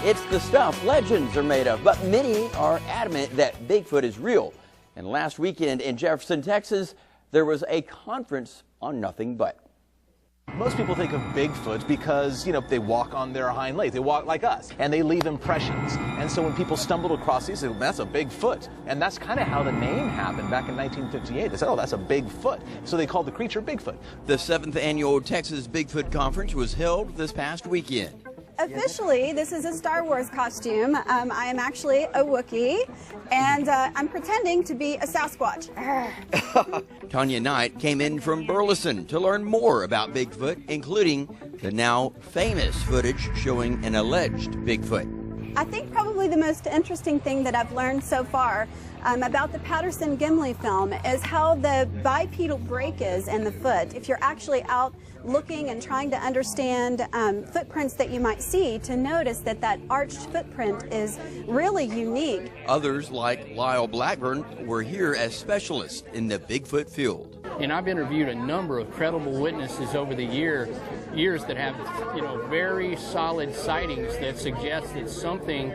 It's the stuff legends are made of, but many are adamant that Bigfoot is real. And last weekend in Jefferson, Texas, there was a conference on nothing but. Most people think of Bigfoot because, they walk on their hind legs. They walk like us, and they leave impressions. And so when people stumbled across these, they said, that's a Bigfoot. And that's kind of how the name happened back in 1958. They said, oh, that's a Bigfoot. So they called the creature Bigfoot. The 7th annual Texas Bigfoot Conference was held this past weekend. Officially, this is a Star Wars costume. I am actually a Wookiee, and I'm pretending to be a Sasquatch. Tanya Knight came in from Burleson to learn more about Bigfoot, including the now famous footage showing an alleged Bigfoot. I think probably the most interesting thing that I've learned so far about the Patterson-Gimli film is how the bipedal break is in the foot. If you're actually out looking and trying to understand footprints that you might see, to notice that that arched footprint is really unique. Others, like Lyle Blackburn, were here as specialists in the Bigfoot field. And I've interviewed a number of credible witnesses over the years that have, very solid sightings that suggest that something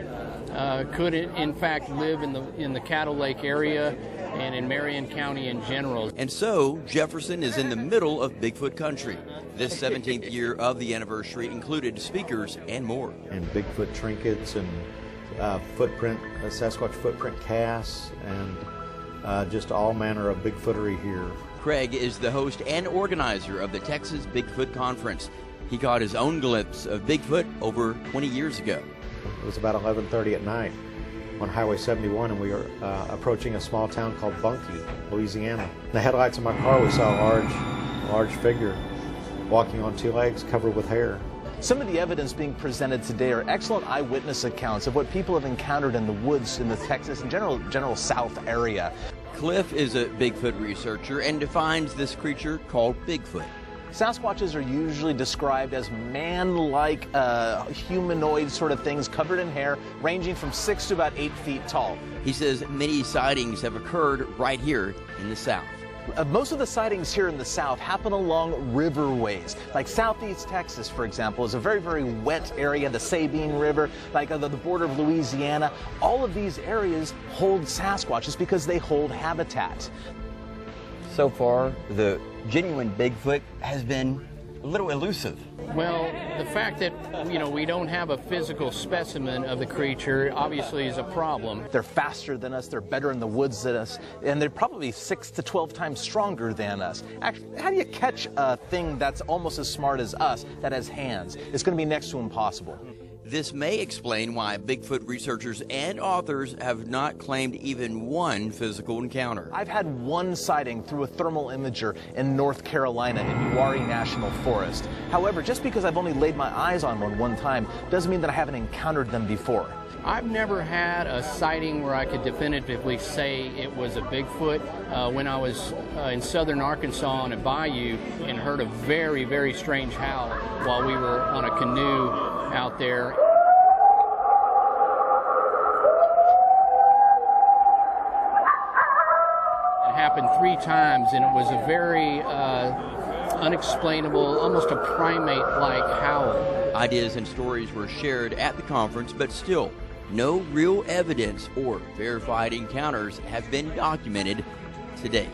could in fact live in the Cattle Lake area and in Marion County in general. And so Jefferson is in the middle of Bigfoot country. This 17th year of the anniversary included speakers and more. And Bigfoot trinkets and Sasquatch footprint casts and just all manner of Bigfootery here. Craig is the host and organizer of the Texas Bigfoot Conference. He caught his own glimpse of Bigfoot over 20 years ago. It was about 11:30 at night on Highway 71, and we were approaching a small town called Bunkie, Louisiana. In the headlights of my car, we saw a large figure walking on two legs covered with hair. Some of the evidence being presented today are excellent eyewitness accounts of what people have encountered in the woods in the Texas and general South area. Cliff is a Bigfoot researcher and defines this creature called Bigfoot. Sasquatches are usually described as man-like humanoid sort of things covered in hair, ranging from 6 to about 8 feet tall. He says many sightings have occurred right here in the South. Most of the sightings here in the South happen along riverways. Like Southeast Texas, for example, is a very, very wet area, the Sabine River, like the border of Louisiana. All of these areas hold Sasquatches because they hold habitat. So far, the genuine Bigfoot has been a little elusive. Well, the fact that, we don't have a physical specimen of the creature obviously is a problem. They're faster than us, they're better in the woods than us, and they're probably 6 to 12 times stronger than us. Actually, how do you catch a thing that's almost as smart as us that has hands? It's going to be next to impossible. This may explain why Bigfoot researchers and authors have not claimed even one physical encounter. I've had one sighting through a thermal imager in North Carolina in Uwharrie National Forest. However, just because I've only laid my eyes on one time doesn't mean that I haven't encountered them before. I've never had a sighting where I could definitively say it was a Bigfoot. When I was in southern Arkansas on a bayou and heard a very, very strange howl while we were on a canoe out there. It happened 3 times, and it was a very unexplainable, almost a primate-like howl. Ideas and stories were shared at the conference, but still, no real evidence or verified encounters have been documented to date.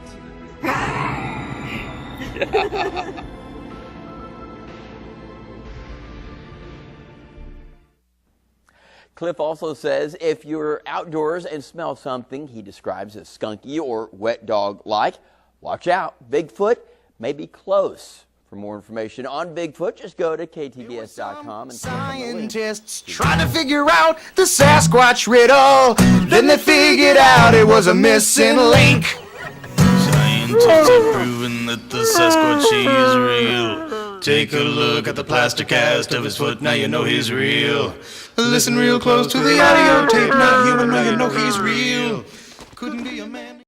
Cliff also says if you're outdoors and smell something he describes as skunky or wet dog-like, watch out. Bigfoot may be close. For more information on Bigfoot, just go to ktbs.com and scientists trying to figure out the Sasquatch riddle. Then they figured out it was a missing link. Scientists have proven that the Sasquatch is real. Take a look at the plaster cast of his foot, now you know he's real. Listen real close to the audio tape, not human, now you know he's real. Couldn't be a man.